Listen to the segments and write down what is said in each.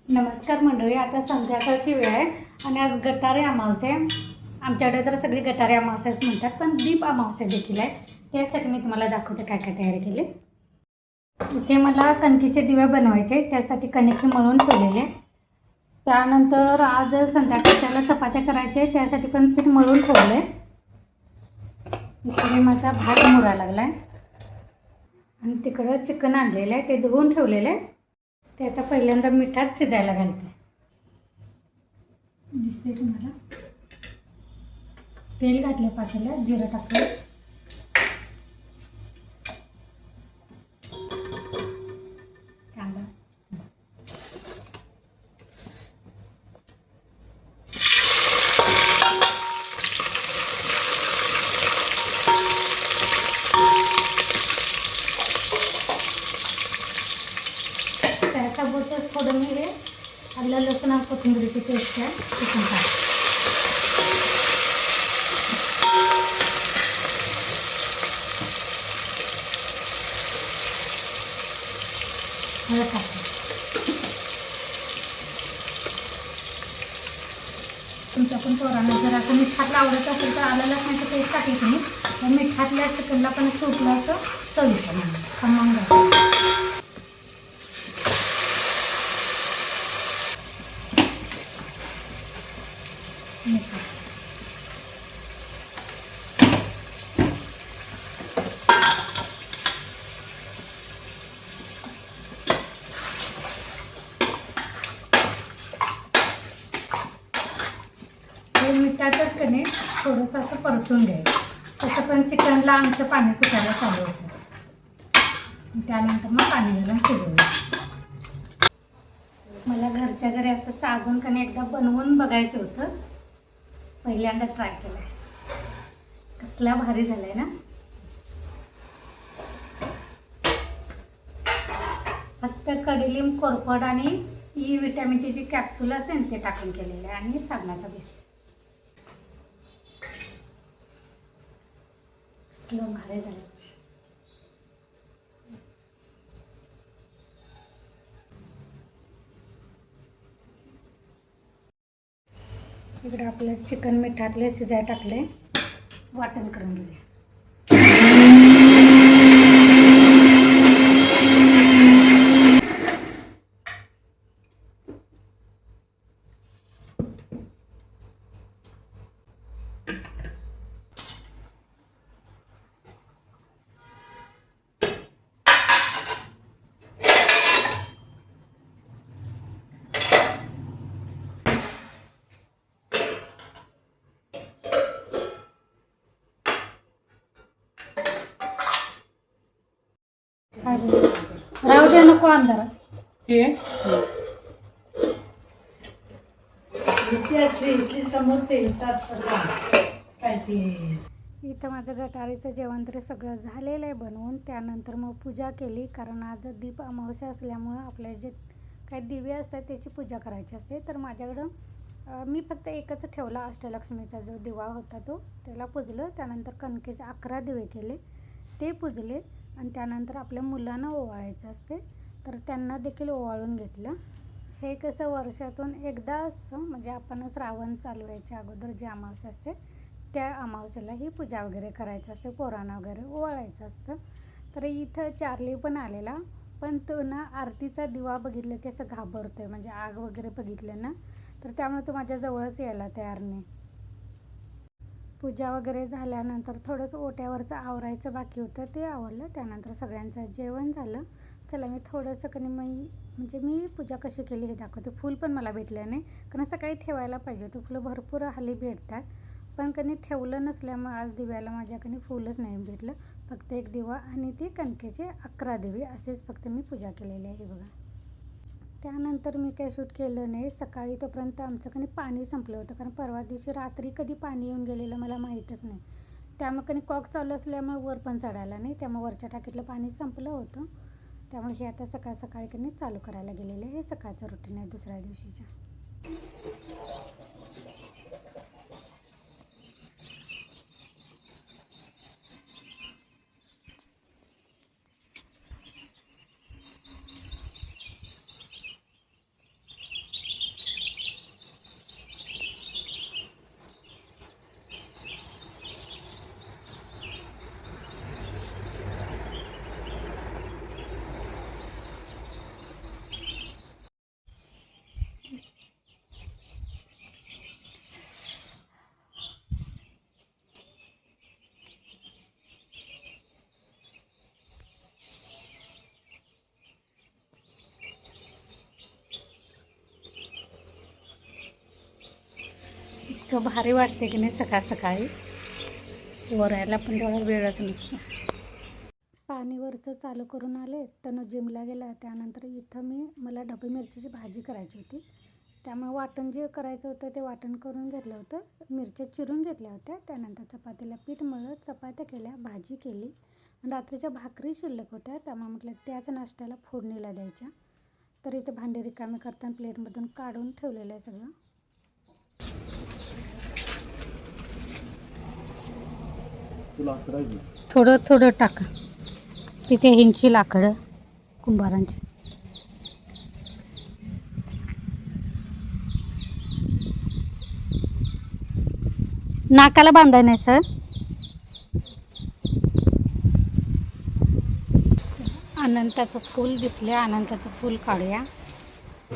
नमस्कार मंडळी, आता संध्याकाळची वेळ आहे आणि आज गटारे अमावस्या आहे. आमच्याकडे तर सगळी गटारे अमावस्याच म्हणतात, पण दीप अमावस्या देखील आहे. त्यासाठी मी तुम्हाला दाखवते काय काय तयारी केली. इथे मला कणकीचे दिवे बनवायचे, त्यासाठी कणिक मळून ठेवलेले. त्यानंतर आज संध्याकाळच्याला चपात्या करायचे, त्यासाठी पण पीठ मळून ठेवले. इकडे माझा भात मुरायला लागला आहे आणि तिकडं चिकन आणलेलं आहे, ते धुवून ठेवलेलं आहे. ते आता पहिल्यांदा मिठात शिजायला घालते. दिसते तुम्हाला. तेल घातले पातेल्यात, जिरं टाकलं, कांदा, त्यासोबतच थोडं मी आलं लसूण आणि कोथिंबीरची पेस्ट आहे, चिकन टाक. तुमच्या पण पोरांना जर असं मिठातलं आवडत असेल तर आलं लसणाची पेस्ट टाकली तुम्ही, तर मिठातल्या चिकनला पण सुटलं असं चविष्ट खमंग. मिठातच कधी थोडंसं असं परतून घ्यायचं. तसं पण चिकनला आमचं पाणी सुटायला चालू होतं, त्यानंतर मग पाणी घालून शिजवलं. मला घरच्या घरी असं सागून कणी एकदा बनवून बघायचं होतं, पहिल्यांदा ट्राय केलं आहे. कसला भारी झालाय ना. फक्त कडीलिंब, कोरफड आणि ई विटॅमिनची जी कॅप्सूल असेल ते टाकून केलेलं आहे आणि साबणाचा बेस. कसलं भारी झालं. इकडे आपलं चिकन मिठातले शिजाय टाकले, वाटण करून घेऊया. राहू दे, नको अंधार. इथं माझं गटारीचं जेवण तरी सगळं झालेलं आहे बनवून. त्यानंतर मग पूजा केली, कारण आज दीप अमावस्या असल्यामुळं आपले जे काही दिवे असतात त्याची पूजा करायची असते. तर माझ्याकडं मी फक्त एकच ठेवला, अष्टलक्ष्मीचा जो दिवा होता तो, त्याला पूजलं. त्यानंतर कणकेचे 11 दिवे केले, ते पूजले. आणि त्यानंतर आपल्या मुलांना ओवाळायचं असते, तर त्यांना देखील ओवाळून घेतलं. हे कसं वर्षातून एकदा असतं, म्हणजे आपण श्रावण चालू व्हायच्या अगोदर जी अमावस्या असते त्या अमावस्याला ही पूजा वगैरे करायचं असते, पोरांना वगैरे ओवाळायचं असतं. तर इथं चार्ली पण आलेला, पण तो ना आरतीचा दिवा बघितलं की असं घाबरतोय, म्हणजे आग वगैरे बघितलं ना, तर त्यामुळे तो माझ्या जवळच यायला तयार नाही. पूजा वगैरे झाल्यानंतर थोडंसं ओट्यावरचं आवरायचं बाकी होतं, ते आवरलं. त्यानंतर सगळ्यांचं जेवण झालं. चला मी थोडंसं कधी म्हणजे मी पूजा कशी केली हे दाखवते. फूल पण मला भेटलं नाही, कारण सकाळी ठेवायला पाहिजे होतं. फुलं भरपूर हल्ली भेटतात, पण कधी ठेवलं नसल्यामुळे आज दिव्याला माझ्या कधी फुलच नाही भेटलं. फक्त एक दिवा आणि ते कणकेचे 11 दिवे असेच फक्त मी पूजा केलेली आहे बघा. त्यानंतर मी काही शूट केलं नाही. सकाळी तोपर्यंत आमचं कधी पाणी संपलं होतं, कारण परवा दिवशी रात्री कधी पाणी येऊन गेलेलं मला माहीतच नाही. त्यामुळे कधी कॉक चालू असल्यामुळे वर पण चढायला नाही, त्यामुळे वरच्या टाकीतलं पाणी संपलं होतं. त्यामुळे हे आता सकाळी कधी चालू करायला गेलेलं आहे. हे सकाळचं रुटीन आहे दुसऱ्या दिवशीच्या. इतकं भारी वाटते की नाही सकाळ सकाळी. वर यायला पण तेवढा वेळच नसतो. पाणीवरचं चालू करून आले. तनु जिमला गेला. त्यानंतर इथं मला ढबू मिरचीची भाजी करायची होती. त्यामुळे वाटण जे करायचं होतं ते वाटण करून घेतलं होतं. मिरच्या चिरून घेतल्या होत्या. त्यानंतर चपातीला पीठ मळलं, चपात्या केल्या, भाजी केली. आणि रात्रीच्या भाकरी शिल्लक होत्या. त्यामुळे म्हटलं त्याच नाश्त्याला फोडणीला द्यायच्या. तर इथे भांडी रिकामी करताना प्लेटमधून काढून ठेवलेलं आहे सगळं. थोडं थोडं टाका. तिथे ह्यांची लाकडं कुंभारांची. नाकाला बांधाय नाही सर. अनंताचं फूल दिसले. अनंताचं फूल काढूया.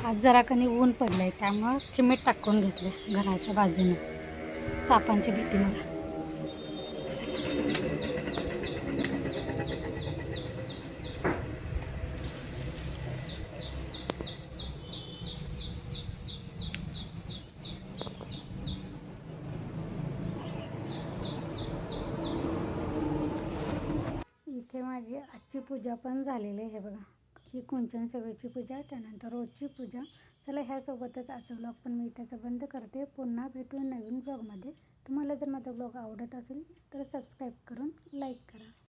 आज जरा कमी ऊन पडलं आहे त्यामुळं सिमेंट टाकून घेतले घराच्या बाजूने सापांची भीतीमुळे. इथे माझी आजची पूजा पण झालेली आहे. हे बघा, ही कुंचन सेवेची पूजा, त्यानंतर रोजची पूजा. चला ह्यासोबतच आजचा ब्लॉग पण मी त्याचं बंद करते. पुन्हा भेटू नवीन ब्लॉगमध्ये. तुम्हाला जर माझा ब्लॉग आवडत असेल तर सबस्क्राईब करून लाईक करा.